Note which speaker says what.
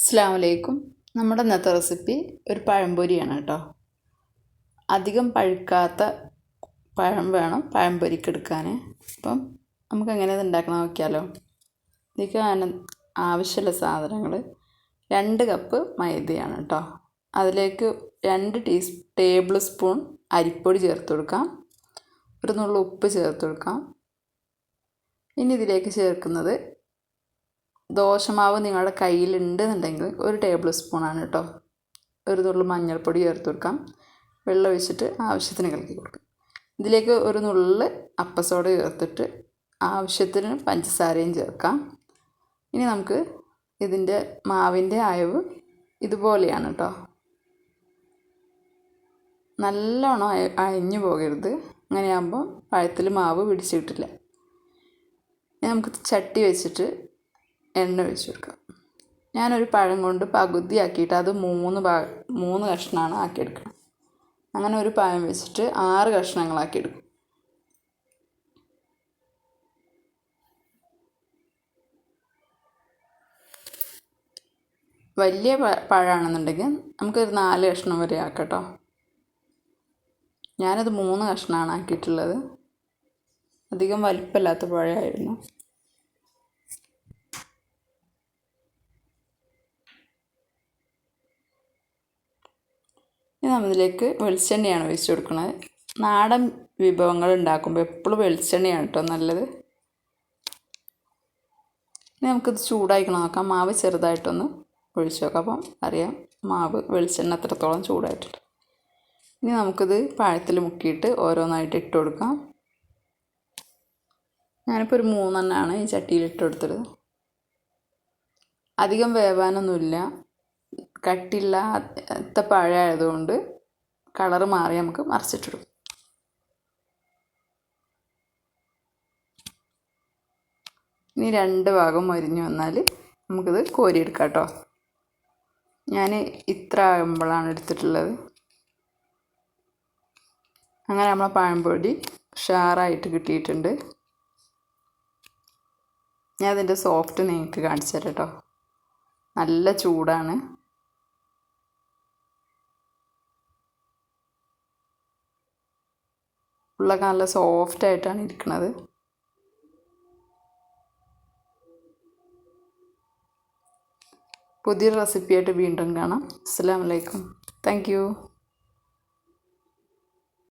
Speaker 1: അസ്സലാമു അലൈക്കും. നമ്മുടെ ഇന്നത്തെ റെസിപ്പി ഒരു പഴംപൊരിയാണ് കേട്ടോ. അധികം പഴുക്കാത്ത പഴം വേണം പഴംപൊരിക്ക് എടുക്കാൻ. അപ്പം നമുക്ക് എങ്ങനെ ഇത് ഉണ്ടാക്കണം നോക്കിയാലോ. ഇതിലേക്ക് ആവശ്യമുള്ള സാധനങ്ങൾ 2 കപ്പ് മൈദയാണ് കേട്ടോ. അതിലേക്ക് 2 ടേബിൾ സ്പൂൺ അരിപ്പൊടി ചേർത്ത് കൊടുക്കാം. ഒരു നുള്ളു ഉപ്പ് ചേർത്ത് കൊടുക്കാം. ഇനി ഇതിലേക്ക് ചേർക്കുന്നത് ദോശമാവ് നിങ്ങളുടെ കയ്യിലുണ്ടെന്നുണ്ടെങ്കിൽ 1 ടേബിൾ സ്പൂണാണ് കേട്ടോ. ഒരു നുള്ളു മഞ്ഞൾപ്പൊടി ചേർത്ത് കൊടുക്കാം. വെള്ളം ഒഴിച്ചിട്ട് ആവശ്യത്തിന് കലക്കി കൊടുക്കാം. ഇതിലേക്ക് ഒരു നുള്ളു അപ്പസോഡ ചേർത്തിട്ട് ആവശ്യത്തിന് പഞ്ചസാരയും ചേർക്കാം. ഇനി നമുക്ക് ഇതിൻ്റെ മാവിൻ്റെ അയവ് ഇതുപോലെയാണ് കേട്ടോ. നല്ലോണം അയഞ്ഞു പോകരുത്. അങ്ങനെയാകുമ്പോൾ പഴത്തിൽ മാവ് പിടിച്ച് കിട്ടില്ല. നമുക്ക് ചട്ടി വെച്ചിട്ട് എണ്ണ ഒഴിച്ച് കൊടുക്കാം. ഞാനൊരു പഴം കൊണ്ട് പകുതി ആക്കിയിട്ട് അത് 3 കഷ്ണമാണ് ആക്കിയെടുക്കണം. അങ്ങനെ ഒരു പഴം വെച്ചിട്ട് 6 കഷ്ണങ്ങളാക്കിയെടുക്കും. വലിയ പഴമാണെന്നുണ്ടെങ്കിൽ നമുക്കൊരു 4 കഷ്ണം വരെ ആക്കാം കേട്ടോ. ഞാനത് 3 കഷ്ണമാണ് ആക്കിയിട്ടുള്ളത്. അധികം വലിപ്പമില്ലാത്ത പഴമായിരുന്നു. ഇനി നമ്മളിതിലേക്ക് വെളിച്ചെണ്ണയാണ് ഒഴിച്ച് കൊടുക്കുന്നത്. നാടൻ വിഭവങ്ങൾ ഉണ്ടാക്കുമ്പോൾ എപ്പോഴും വെളിച്ചെണ്ണയാണ് കേട്ടോ നല്ലത്. ഇനി നമുക്കിത് ചൂടായിക്കണം നോക്കാം. മാവ് ചെറുതായിട്ടൊന്ന് ഒഴിച്ച് നോക്കാം. അപ്പം അറിയാം മാവ് വെളിച്ചെണ്ണ എത്രത്തോളം ചൂടായിട്ടുണ്ട്. ഇനി നമുക്കിത് പഴത്തിൽ മുക്കിയിട്ട് ഓരോന്നായിട്ട് ഇട്ട് കൊടുക്കാം. ഞാനിപ്പോൾ ഒരു 3 എണ്ണമാണ് ഈ ചട്ടിയിൽ ഇട്ട് കൊടുത്തത്. അധികം വേവാനൊന്നുമില്ല. കട്ടിയില്ലാത്ത പഴമായതുകൊണ്ട് കളറ് മാറി നമുക്ക് മറിച്ചിട്ടിടും. ഇനി 2 ഭാഗം മൊരിഞ്ഞ് വന്നാൽ നമുക്കിത് കോരിയെടുക്കാം കേട്ടോ. ഞാൻ ഇത്ര ആകുമ്പോഴാണ് എടുത്തിട്ടുള്ളത്. അങ്ങനെ നമ്മളെ പഴംപൊരി ഉഷാറായിട്ട് കിട്ടിയിട്ടുണ്ട്. ഞാൻ അതിൻ്റെ സോഫ്റ്റ് നിങ്ങൾക്ക് കാണിച്ചു തരാം കേട്ടോ. നല്ല ചൂടാണ്. ഉള്ളൊക്കെ നല്ല സോഫ്റ്റായിട്ടാണ് ഇരിക്കുന്നത്. പുതിയൊരു റെസിപ്പിയായിട്ട് വീണ്ടും കാണാം. അസ്സലാമു അലൈക്കും. Thank you.